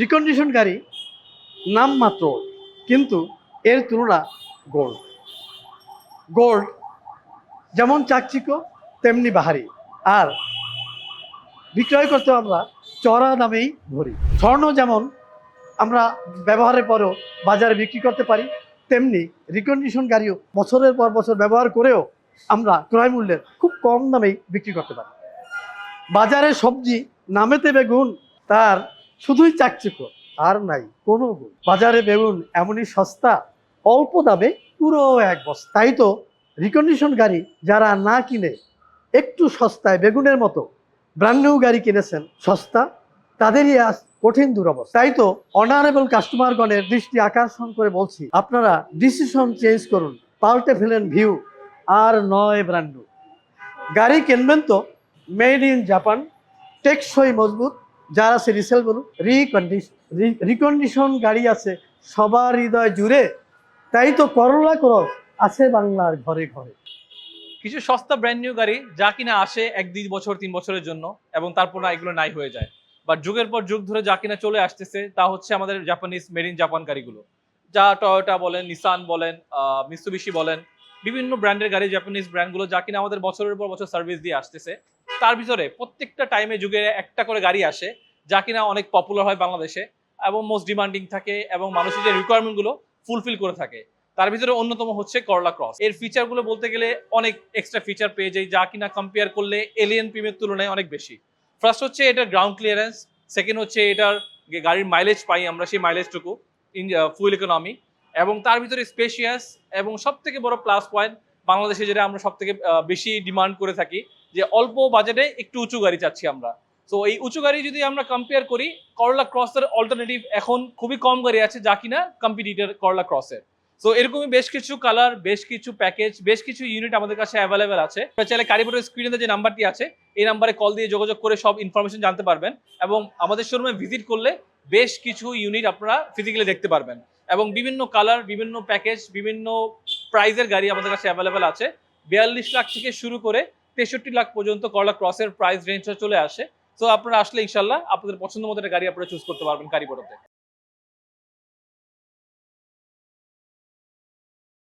Recondition গাড়ি নামমাত্র, কিন্তু এর তুলনা গোল্ড। গোল্ড যেমন চাকচিক্য তেমনি বাহারি, আর বিক্রয় করতে আমরা চড়া দামেই ধরি। স্বর্ণ যেমন আমরা ব্যবহারের পরেও বাজারে বিক্রি করতে পারি, তেমনি রিকন্ডিশন গাড়িও বছরের পর বছর ব্যবহার করেও আমরা ক্রয় মূল্যের খুব কম দামেই বিক্রি করতে পারি। বাজারে সবজি নামেতে বেগুন, তার শুধুই চাকচিক্য, আর নাই কোনো গুণ। বাজারে বেগুন এমনই সস্তা, অল্প দামে পুরো এক বস্তা। তাই তো রিকন্ডিশন গাড়ি যারা না কিনে একটু সস্তায় বেগুনের মতো ব্র্যান্ড নিউ গাড়ি কিনেছেন সস্তা, তাদেরই আজ কঠিন দুরবস্থা। তাই তো অনারেবল কাস্টমারগণের দৃষ্টি আকর্ষণ করে বলছি, আপনারা ডিসিশন চেঞ্জ করুন, পাল্টে ফেলেন ভিউ, আর নয় ব্র্যান্ড নিউ গাড়ি কিনবেন তো মেড ইন জাপান, টেকসই মজবুত, যার আছে রিসেল বলুন, রিকন্ডিশন গাড়ি আছে সবার হৃদয় জুড়ে। তাই তো করলা ক্রস আছে বাংলার ঘরে ঘরে। কিছু সস্তা ব্র্যান্ড নিউ গাড়ি যা কিনা আসে 1-2 বছর 3 বছরের জন্য এবং তারপর না এগুলো নাই হয়ে যায়, বাট যুগের পর যুগ ধরে যা কিনা চলে আসতেছে তা হচ্ছে আমাদের জাপানিজ মেড ইন জাপান গাড়িগুলো। যা টয়োটা বলেন, নিসান বলেন, মিৎসুবিশি বলেন, বিভিন্ন ব্র্যান্ডের গাড়ি, জাপানিজ ব্র্যান্ডগুলো যা কিনা আমাদের বছরের পর বছর সার্ভিস দিয়ে আসতেছে। তার ভিতরে প্রত্যেকটা টাইমে যুগে একটা করে গাড়ি আসে যা কিনা অনেক পপুলার হয় বাংলাদেশে এবং মোস্ট ডিমান্ডিং থাকে এবং মানুষের যে রিকোয়ারমেন্টগুলো ফুলফিল করে থাকে। তার ভিতরে অন্যতম হচ্ছে করলা ক্রস। এর ফিচারগুলো বলতে গেলে অনেক এক্সট্রা ফিচার পেয়ে যায়, যা কিনা কম্পেয়ার করলে এলিয়ান প্রিমিয়ার তুলনায় অনেক বেশি। ফার্স্ট হচ্ছে এটার গ্রাউন্ড ক্লিয়ারেন্স, সেকেন্ড হচ্ছে এটার গাড়ির মাইলেজ পাই আমরা, সেই মাইলেজটুকু ইন ফুয়েল ইকোনমি, এবং তার ভিতরে স্পেশিয়াস, এবং সব থেকে বড় প্লাস পয়েন্ট বাংলাদেশে যেটা আমরা সব থেকে বেশি ডিমান্ড করে থাকি, যে অল্প বাজেটে একটু উঁচু গাড়ি চাচ্ছি আমরা। তো এই উঁচু গাড়ি যদি আমরা কম্পেয়ার করি, করলা ক্রসের অল্টারনেটিভ এখন খুবই কম গাড়ি আছে যা কিনা কম্পিটিটর করলা ক্রসের। তো এরকমই বেশ কিছু কালার, বেশ কিছু প্যাকেজ, বেশ কিছু ইউনিট আমাদের কাছে অ্যাভেলেবেল আছে। চাইলে কারিগরের স্ক্রিনে যে নাম্বারটি আছে এই নাম্বারে কল দিয়ে যোগাযোগ করে সব ইনফরমেশন জানতে পারবেন, এবং আমাদের শোরুমে ভিজিট করলে বেশ কিছু ইউনিট আপনারা ফিজিক্যালি দেখতে পারবেন, এবং বিভিন্ন কালার, বিভিন্ন প্যাকেজ, বিভিন্ন প্রাইজের গাড়ি আমাদের কাছে অ্যাভেলেবেল আছে। 42 লাখ থেকে শুরু করে 63 লাখ পর্যন্ত করলা ক্রসের প্রাইস রেঞ্জটা চলে আসে। তো আপনারা আসলে ইনশাল্লাহ আপনাদের পছন্দ মতো একটা গাড়ি আপনারা চুজ করতে পারবেন কারিগরতে।